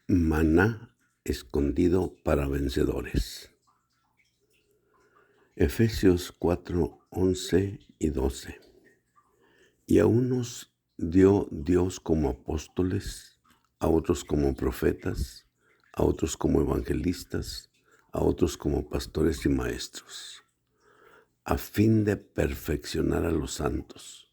Maná escondido para vencedores. Efesios 4, 11 y 12. Y a unos dio Dios como apóstoles, a otros como profetas, a otros como evangelistas, a otros como pastores y maestros, a fin de perfeccionar a los santos,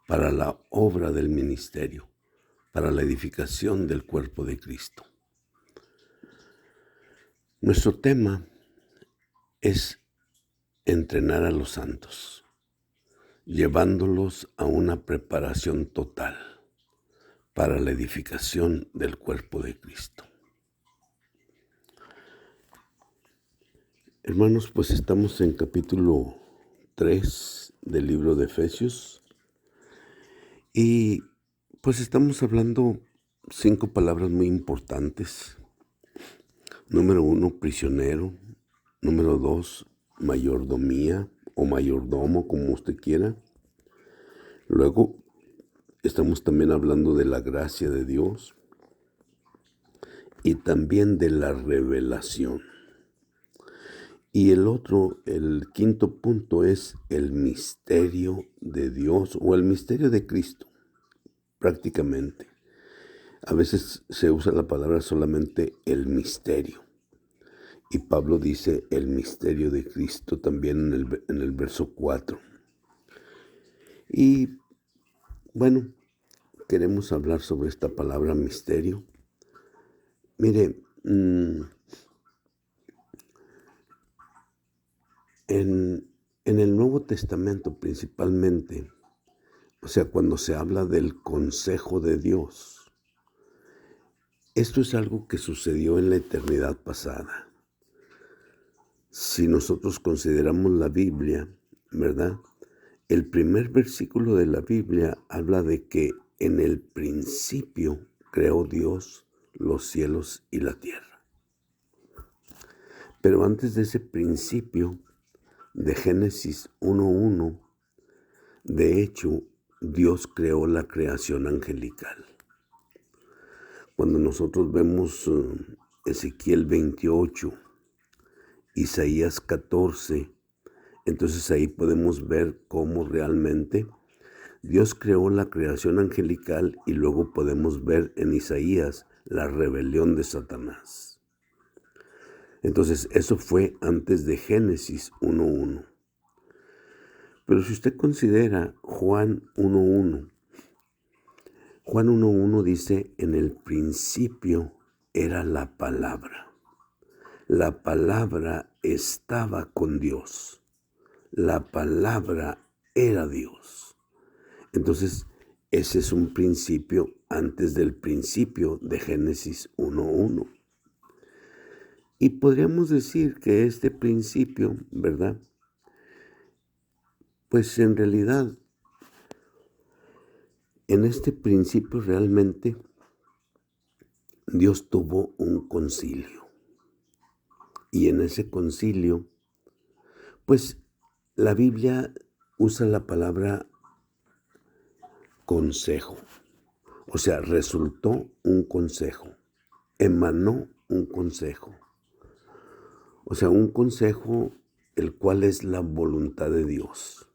para la obra del ministerio, para la edificación del cuerpo de Cristo. Nuestro tema es entrenar a los santos, llevándolos a una preparación total para la edificación del cuerpo de Cristo. Hermanos, pues estamos en capítulo 3 del libro de Efesios y pues estamos hablando 5 palabras muy importantes. Número 1, prisionero. Número 2, mayordomía o mayordomo, como usted quiera. Luego estamos también hablando de la gracia de Dios y también de la revelación. Y el quinto punto es el misterio de Dios o el misterio de Cristo, prácticamente. A veces se usa la palabra solamente el misterio. Y Pablo dice el misterio de Cristo también en el verso 4. Y bueno, queremos hablar sobre esta palabra misterio. Mire, en el Nuevo Testamento principalmente, o sea, cuando se habla del consejo de Dios, esto es algo que sucedió en la eternidad pasada. Si nosotros consideramos la Biblia, ¿verdad? El primer versículo de la Biblia habla de que en el principio creó Dios los cielos y la tierra. Pero antes de ese principio de Génesis 1:1, de hecho, Dios creó la creación angelical. Cuando nosotros vemos Ezequiel 28, Isaías 14, entonces ahí podemos ver cómo realmente Dios creó la creación angelical y luego podemos ver en Isaías la rebelión de Satanás. Entonces eso fue antes de Génesis 1:1. Pero si usted considera Juan 1:1, Juan 1:1 dice, en el principio era la palabra. La palabra estaba con Dios. La palabra era Dios. Entonces, ese es un principio antes del principio de Génesis 1:1. Y podríamos decir que este principio, ¿verdad? Pues en realidad, en este principio realmente Dios tuvo un concilio. Y en ese concilio, pues la Biblia usa la palabra consejo. O sea, resultó un consejo, emanó un consejo. O sea, un consejo el cual es la voluntad de Dios,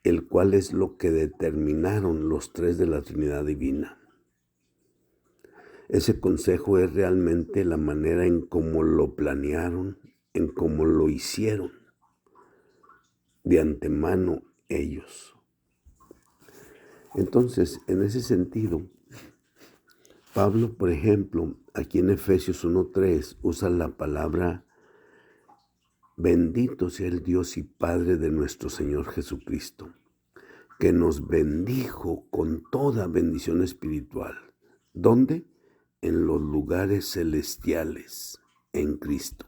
el cual es lo que determinaron los tres de la Trinidad Divina. Ese consejo es realmente la manera en cómo lo planearon, en cómo lo hicieron de antemano ellos. Entonces, en ese sentido, Pablo, por ejemplo, aquí en Efesios 1:3, usa la palabra bendito sea el Dios y Padre de nuestro Señor Jesucristo, que nos bendijo con toda bendición espiritual. ¿Dónde? En los lugares celestiales, en Cristo.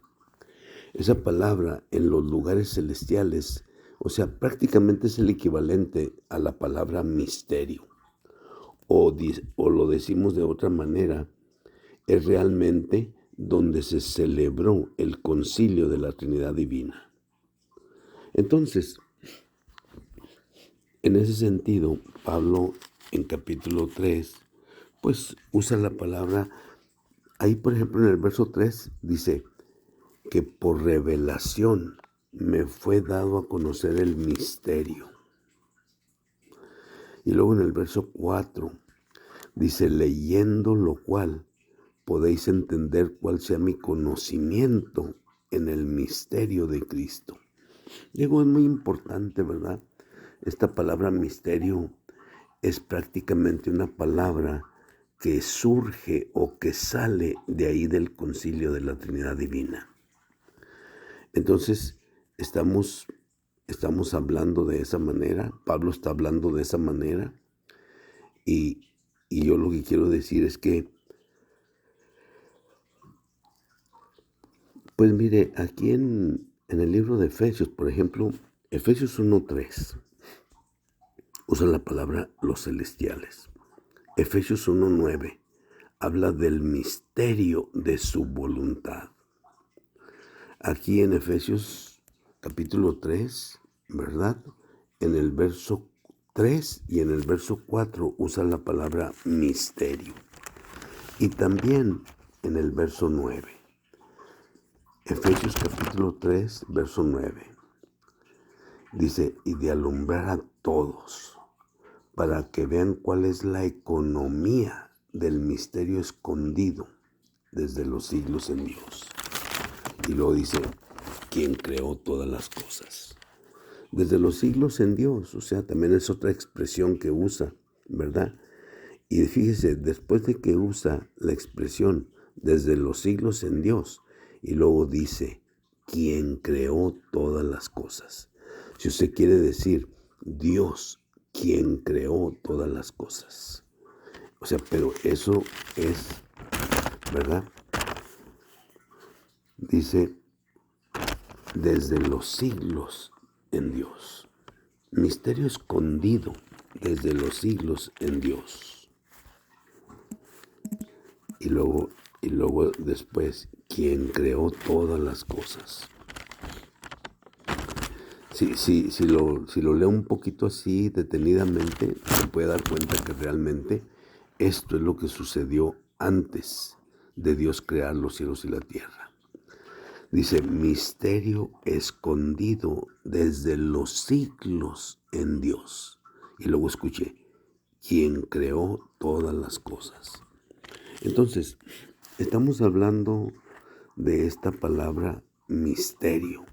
Esa palabra, en los lugares celestiales, o sea, prácticamente es el equivalente a la palabra misterio. O lo decimos de otra manera, es realmente donde se celebró el concilio de la Trinidad Divina. Entonces, en ese sentido, Pablo en capítulo 3, pues usa la palabra Ahí, por ejemplo, en el verso 3 dice que por revelación me fue dado a conocer el misterio. Y luego en el verso 4 dice, leyendo lo cual podéis entender cuál sea mi conocimiento en el misterio de Cristo. Digo, es muy importante, ¿verdad? Esta palabra misterio es prácticamente una palabra que surge o que sale de ahí del concilio de la Trinidad Divina. Entonces, estamos hablando de esa manera, Pablo está hablando de esa manera, y yo lo que quiero decir es que, pues mire, aquí en el libro de Efesios, por ejemplo, Efesios 1:3, usa la palabra los celestiales. Efesios 1:9 habla del misterio de su voluntad. Aquí en Efesios capítulo 3, ¿verdad? En el verso 3 y en el verso 4 usa la palabra misterio. Y también en el verso 9. Efesios capítulo 3, verso 9. Dice, y de alumbrar a todos, para que vean cuál es la economía del misterio escondido desde los siglos en Dios. Y luego dice, quien creó todas las cosas. Desde los siglos en Dios, o sea, también es otra expresión que usa, ¿verdad? Y fíjese, después de que usa la expresión desde los siglos en Dios, y luego dice, quien creó todas las cosas. Si usted quiere decir, Dios, quien creó todas las cosas. O sea, pero eso es, ¿verdad? Dice, desde los siglos en Dios. Misterio escondido desde los siglos en Dios. Y luego después, quien creó todas las cosas. Si lo leo un poquito así detenidamente, se puede dar cuenta que realmente esto es lo que sucedió antes de Dios crear los cielos y la tierra. Dice, misterio escondido desde los siglos en Dios. Y luego escuché, quien creó todas las cosas. Entonces, estamos hablando de esta palabra misterio.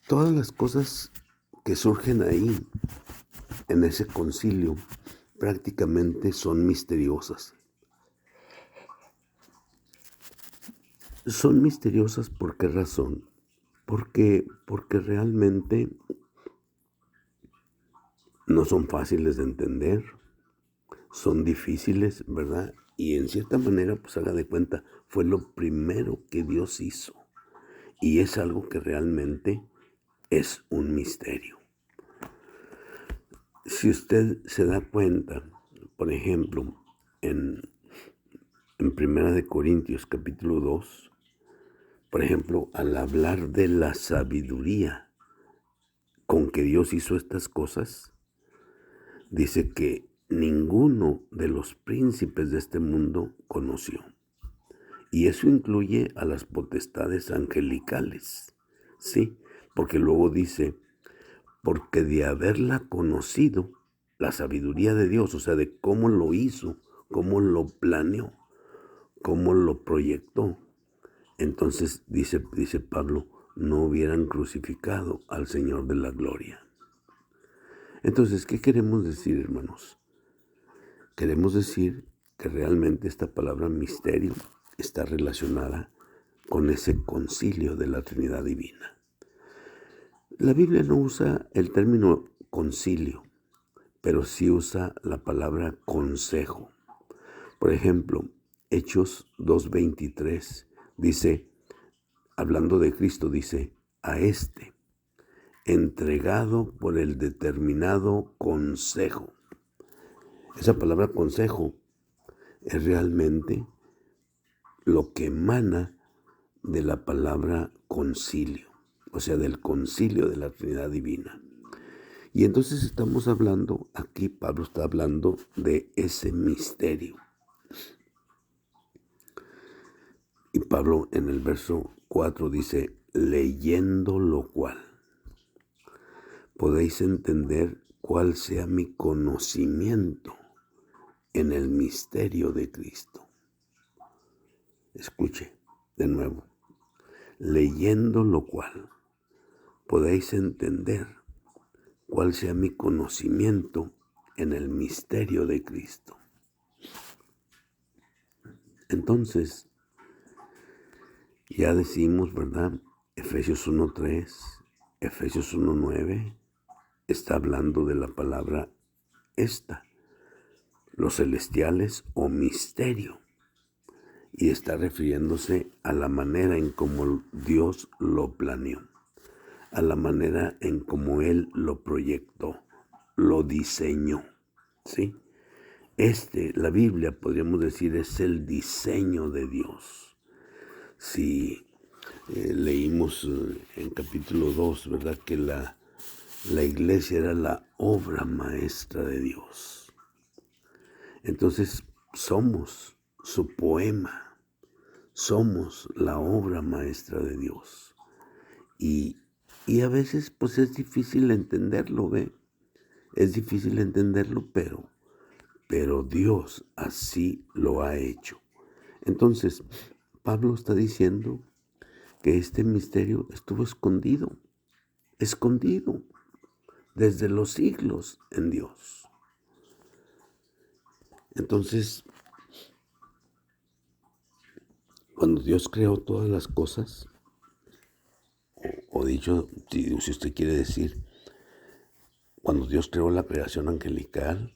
Todas las cosas que surgen ahí, en ese concilio, prácticamente son misteriosas. Son misteriosas ¿por qué razón? Porque realmente no son fáciles de entender, son difíciles, ¿verdad? Y en cierta manera, pues haga de cuenta, fue lo primero que Dios hizo. Y es algo que realmente es un misterio. Si usted se da cuenta, por ejemplo, en 1 Corintios capítulo 2, por ejemplo, al hablar de la sabiduría con que Dios hizo estas cosas, dice que ninguno de los príncipes de este mundo conoció. Y eso incluye a las potestades angelicales, ¿sí? Porque luego dice, porque de haberla conocido, la sabiduría de Dios, o sea, de cómo lo hizo, cómo lo planeó, cómo lo proyectó, entonces dice Pablo, no hubieran crucificado al Señor de la gloria. Entonces, ¿qué queremos decir, hermanos? Queremos decir que realmente esta palabra misterio está relacionada con ese concilio de la Trinidad Divina. La Biblia no usa el término concilio, pero sí usa la palabra consejo. Por ejemplo, Hechos 2:23 dice, hablando de Cristo, dice, a este, entregado por el determinado consejo. Esa palabra consejo es realmente lo que emana de la palabra concilio, o sea, del concilio de la Trinidad Divina. Y entonces estamos hablando, aquí Pablo está hablando de ese misterio. Y Pablo en el verso 4 dice, leyendo lo cual, podéis entender cuál sea mi conocimiento en el misterio de Cristo. Escuche de nuevo, leyendo lo cual, podéis entender cuál sea mi conocimiento en el misterio de Cristo. Entonces, ya decimos, ¿verdad? Efesios 1:3, Efesios 1:9, está hablando de la palabra esta, los celestiales o misterio, y está refiriéndose a la manera en cómo Dios lo planeó, a la manera en cómo Él lo proyectó, lo diseñó, ¿sí? La Biblia, podríamos decir, es el diseño de Dios. Si leímos en capítulo 2, ¿verdad? Que la iglesia era la obra maestra de Dios. Entonces, somos su poema, somos la obra maestra de Dios. Y a veces, pues es difícil entenderlo, ¿ve? Es difícil entenderlo, pero Dios así lo ha hecho. Entonces, Pablo está diciendo que este misterio estuvo escondido desde los siglos en Dios. Entonces, cuando Dios creó todas las cosas, o dicho, si usted quiere decir, cuando Dios creó la creación angelical,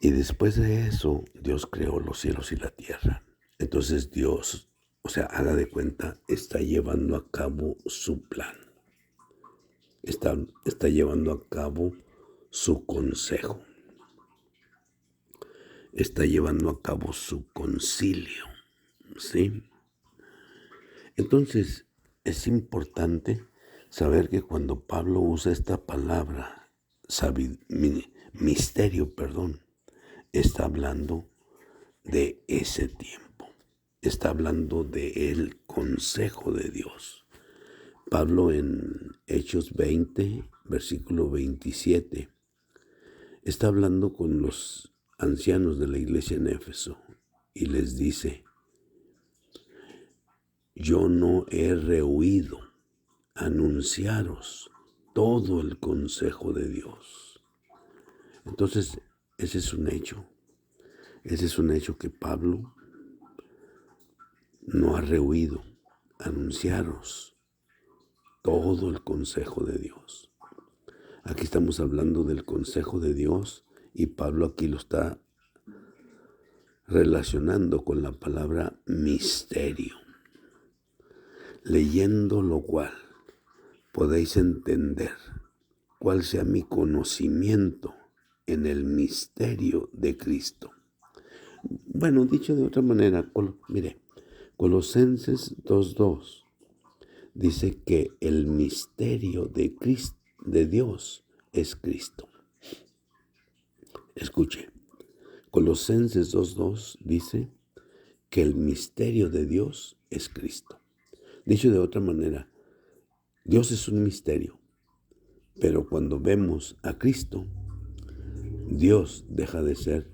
y después de eso, Dios creó los cielos y la tierra. Entonces Dios, haga de cuenta, está llevando a cabo su plan. Está llevando a cabo su consejo. Está llevando a cabo su concilio, ¿sí? Entonces, es importante saber que cuando Pablo usa esta palabra, misterio, está hablando de ese tiempo. Está hablando del consejo de Dios. Pablo en Hechos 20, versículo 27, está hablando con los ancianos de la iglesia en Éfeso y les dice, yo no he rehuido anunciaros todo el consejo de Dios. Entonces, ese es un hecho. Ese es un hecho que Pablo no ha rehuido anunciaros todo el consejo de Dios. Aquí estamos hablando del consejo de Dios y Pablo aquí lo está relacionando con la palabra misterio. Leyendo lo cual podéis entender cuál sea mi conocimiento en el misterio de Cristo. Bueno, dicho de otra manera, Colosenses 2:2 dice que el misterio de Dios es Cristo. Escuche, Colosenses 2:2 dice que el misterio de Dios es Cristo. Dicho de otra manera, Dios es un misterio, pero cuando vemos a Cristo, Dios deja de ser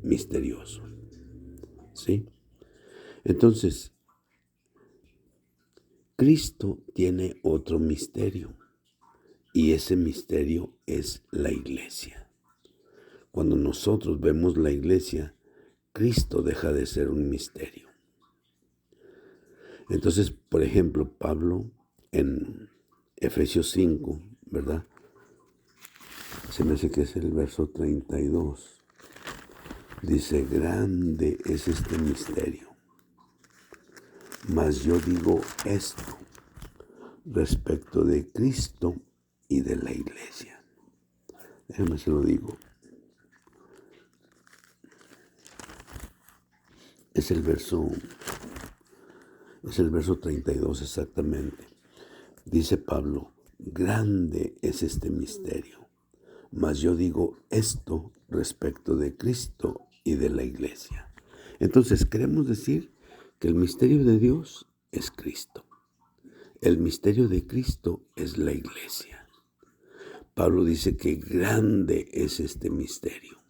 misterioso. ¿Sí? Entonces, Cristo tiene otro misterio y ese misterio es la iglesia. Cuando nosotros vemos la iglesia, Cristo deja de ser un misterio. Entonces, por ejemplo, Pablo en Efesios 5, ¿verdad? Se me hace que es el verso 32. Dice, grande es este misterio, mas yo digo esto respecto de Cristo y de la iglesia. Déjame se lo digo. Es el verso 32 exactamente. Dice Pablo, grande es este misterio, mas yo digo esto respecto de Cristo y de la iglesia. Entonces queremos decir que el misterio de Dios es Cristo. El misterio de Cristo es la iglesia. Pablo dice que grande es este misterio.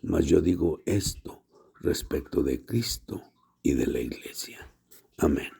Mas yo digo esto respecto de Cristo y de la iglesia. Amén.